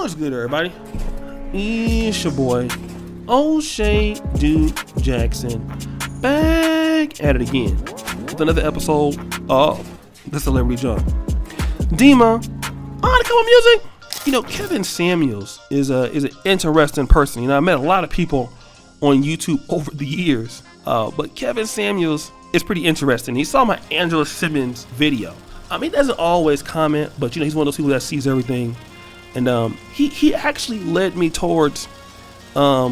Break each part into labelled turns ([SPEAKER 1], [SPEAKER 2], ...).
[SPEAKER 1] What's good, everybody? It's your boy, O'Shea Dude Jackson, back at it again with another episode of The Celebrity Junk. Dima, on come music. You know, Kevin Samuels is an interesting person. You know, I met a lot of people on YouTube over the years, but Kevin Samuels is pretty interesting. He saw my Angela Simmons video. He doesn't always comment, but you know, he's one of those people that sees everything. And he actually led me towards a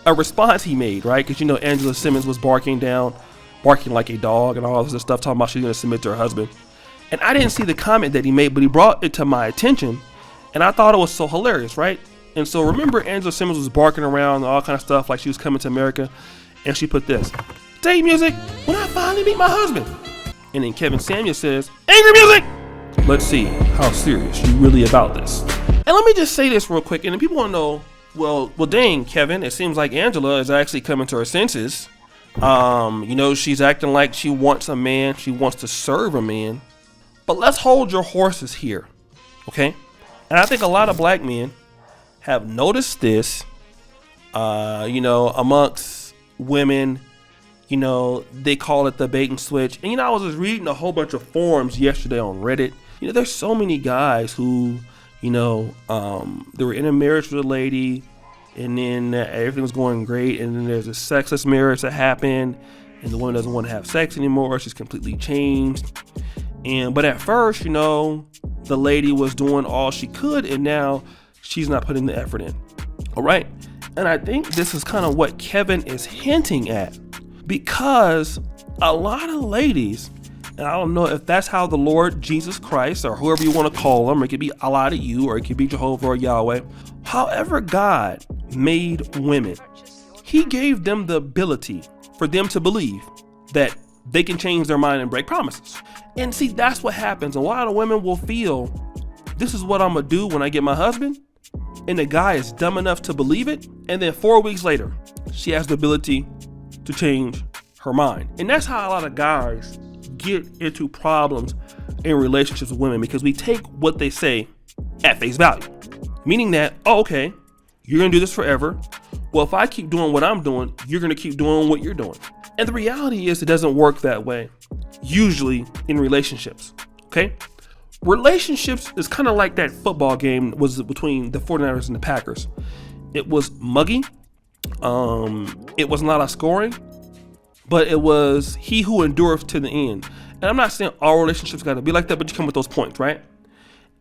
[SPEAKER 1] response he made, right? Because you know, Angela Simmons was barking like a dog and all this other stuff, talking about she's going to submit to her husband. And I didn't see the comment that he made, but he brought it to my attention, and I thought it was so hilarious, right? And so remember, Angela Simmons was barking around and all kind of stuff like she was coming to America, and she put this: "Day music when I finally meet my husband." And then Kevin Samuels says, "Angry music." Let's see how serious you really about this. And let me just say this real quick, and then people want to know, well, dang, Kevin, it seems like Angela is actually coming to her senses. You know, she's acting like she wants a man, she wants to serve a man. But let's hold your horses here, okay? And I think a lot of black men have noticed this, you know, amongst women. You know, they call it the bait and switch. And, you know, I was just reading a whole bunch of forums yesterday on Reddit. You know, there's so many guys who, you know, they were in a marriage with a lady, and then everything was going great. And then there's a sexless marriage that happened, and the woman doesn't want to have sex anymore. She's completely changed. But at first, you know, the lady was doing all she could, and now she's not putting the effort in. All right. And I think this is kind of what Kevin is hinting at. Because a lot of ladies, and I don't know if that's how the Lord Jesus Christ, or whoever you want to call him, or it could be a lot of you, or it could be Jehovah or Yahweh, however God made women, he gave them the ability for them to believe that they can change their mind and break promises. And see, that's what happens. A lot of women will feel, this is what I'm going to do when I get my husband. And the guy is dumb enough to believe it. And then 4 weeks later, she has the ability to change her mind. And that's how a lot of guys get into problems in relationships with women, because we take what they say at face value, meaning that, oh, okay, you're gonna do this forever. Well, if I keep doing what I'm doing, you're gonna keep doing what you're doing. And the reality is, it doesn't work that way usually in relationships. Okay, relationships is kind of like that football game was between the 49ers and the Packers. It was muggy. It was not a scoring, but it was he who endureth to the end. And I'm not saying all relationships got to be like that, but you come with those points, right?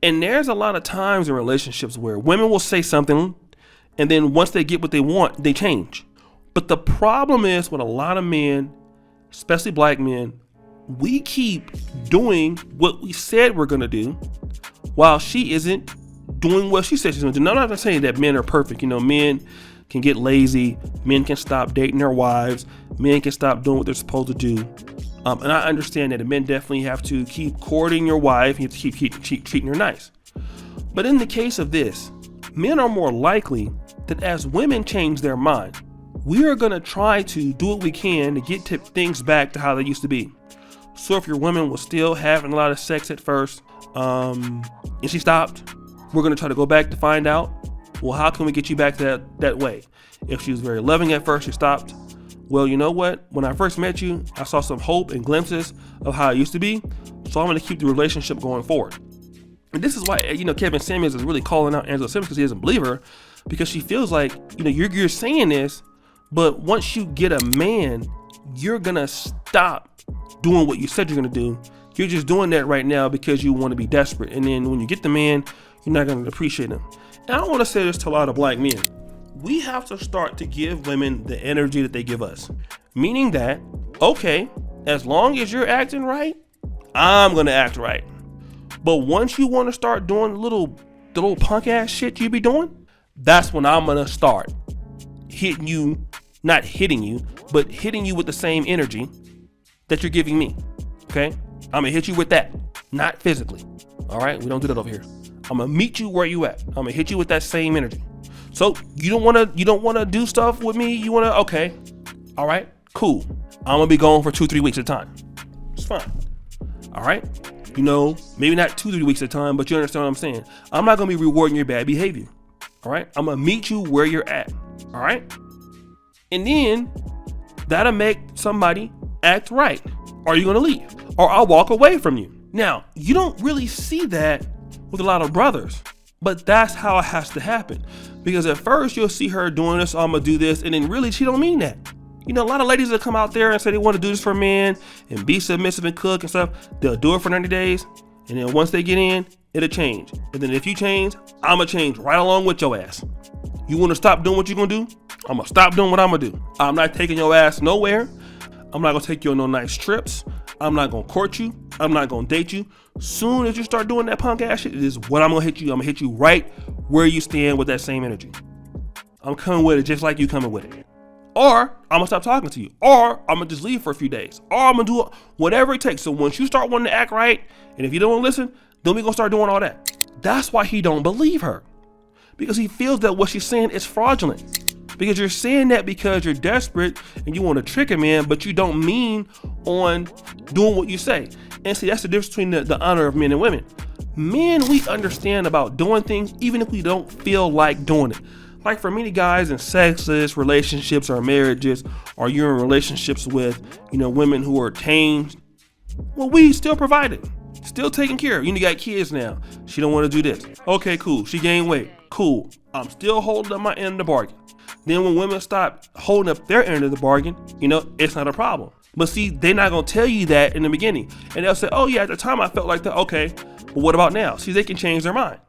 [SPEAKER 1] And there's a lot of times in relationships where women will say something, and then once they get what they want, they change. But the problem is with a lot of men, especially black men, we keep doing what we said we're going to do while she isn't doing what she said she's going to do. Now, I'm not saying that men are perfect. You know, men can get lazy, men can stop dating their wives, men can stop doing what they're supposed to do. And I understand that men definitely have to keep courting your wife, you have to keep treating her nice. But in the case of this, men are more likely that as women change their mind, we are going to try to do what we can to get things back to how they used to be. So if your woman was still having a lot of sex at first, and she stopped, we're going to try to go back to find out, well, how can we get you back that way? If she was very loving at first, she stopped. Well, you know what? When I first met you, I saw some hope and glimpses of how it used to be. So I'm going to keep the relationship going forward. And this is why, you know, Kevin Samuels is really calling out Angela Simmons, because he doesn't believe her, because she feels like, you know, you're saying this, but once you get a man, you're going to stop doing what you said you're going to do. You're just doing that right now because you want to be desperate. And then when you get the man, you're not going to appreciate him. And I want to say this to a lot of black men. We have to start to give women the energy that they give us. Meaning that, okay, as long as you're acting right, I'm going to act right. But once you want to start doing the little punk ass shit you be doing, that's when I'm going to start hitting you, not hitting you, but hitting you with the same energy that you're giving me. Okay? I'm going to hit you with that, not physically. All right? We don't do that over here. I'm gonna meet you where you at. I'm gonna hit you with that same energy. So you don't wanna do stuff with me. You wanna, okay, all right, cool. I'm gonna be gone for 2-3 weeks at a time. It's fine. All right. maybe not 2-3 weeks at a time, but you understand what I'm saying. I'm not going to be rewarding your bad behavior. All right. I'm going to meet you where you're at. All right. And then that'll make somebody act right. Are you going to leave? Or I'll walk away from you. Now, you don't really see that with a lot of brothers, but that's how it has to happen. Because at first you'll see her doing this, I'm going to do this. And then really she don't mean that. A lot of ladies that come out there and say they want to do this for men and be submissive and cook and stuff, they'll do it for 90 days. And then once they get in, it'll change. And then if you change, I'm going to change right along with your ass. You want to stop doing what you're going to do? I'm going to stop doing what I'm going to do. I'm not taking your ass nowhere. I'm not going to take you on no nice trips. I'm not going to court you. I'm not going to date you. Soon as you start doing that punk ass shit, it is what I'm going to hit you. I'm going to hit you right where you stand with that same energy. I'm coming with it just like you coming with it. Or I'm going to stop talking to you. Or I'm going to just leave for a few days. Or I'm going to do whatever it takes. So once you start wanting to act right, and if you don't listen, then we're going to start doing all that. That's why he don't believe her. Because he feels that what she's saying is fraudulent. Because you're saying that because you're desperate and you want to trick a man, but you don't mean on doing what you say. And see, that's the difference between the honor of men and women. Men, we understand about doing things even if we don't feel like doing it. Like for many guys in sexless relationships or marriages, or you're in relationships with, women who are tamed, well, we still provide it. Still taking care of. You got kids now. She don't want to do this. Okay, cool. She gained weight. Cool. I'm still holding up my end of the bargain. Then when women stop holding up their end of the bargain, it's not a problem. But see, they're not going to tell you that in the beginning. And they'll say, oh yeah, at the time I felt like that. Okay, but what about now? See, they can change their mind.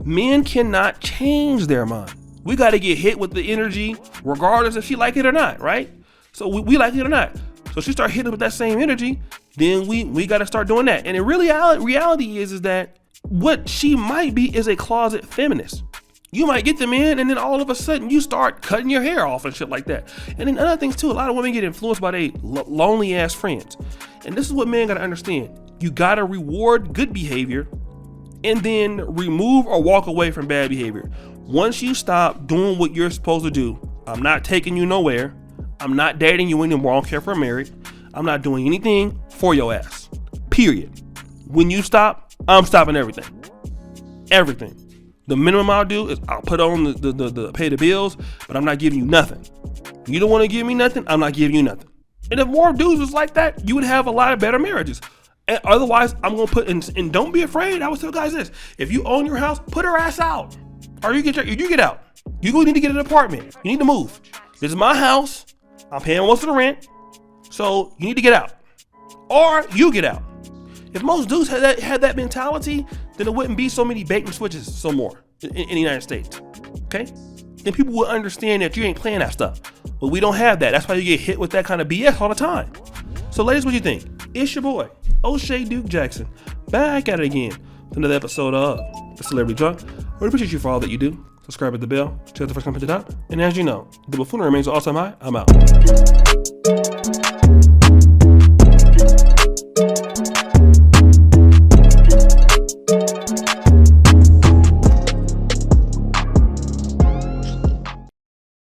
[SPEAKER 1] Men cannot change their mind. We got to get hit with the energy regardless if she like it or not, right? So we like it or not. So she start hitting with that same energy, then we got to start doing that. And the reality is that what she might be is a closet feminist. You might get them in and then all of a sudden you start cutting your hair off and shit like that. And then other things too, a lot of women get influenced by their lonely ass friends. And this is what men got to understand. You got to reward good behavior and then remove or walk away from bad behavior. Once you stop doing what you're supposed to do, I'm not taking you nowhere. I'm not dating you anymore. I don't care if we're married. I'm not doing anything for your ass. Period. When you stop, I'm stopping everything. Everything. The minimum I'll do is I'll put on the pay the bills, but I'm not giving you nothing. You don't want to give me nothing, I'm not giving you nothing. And if more dudes was like that, you would have a lot of better marriages. And otherwise, I'm going to put in, and don't be afraid. I would tell guys this. If you own your house, put her ass out. Or you get out. You're going to need to get an apartment. You need to move. This is my house. I'm paying most of the rent. So you need to get out. Or you get out. If most dudes had that mentality, then there wouldn't be so many bait and switches so more in the United States. Okay? Then people would understand that you ain't playing that stuff. But we don't have that. That's why you get hit with that kind of BS all the time. So ladies, what do you think? It's your boy, O'Shea Duke Jackson, back at it again with another episode of The Celebrity Drunk. I appreciate you for all that you do. Subscribe at the bell, check the first comment to the top. And as you know, the buffoonery remains all time high. I'm out.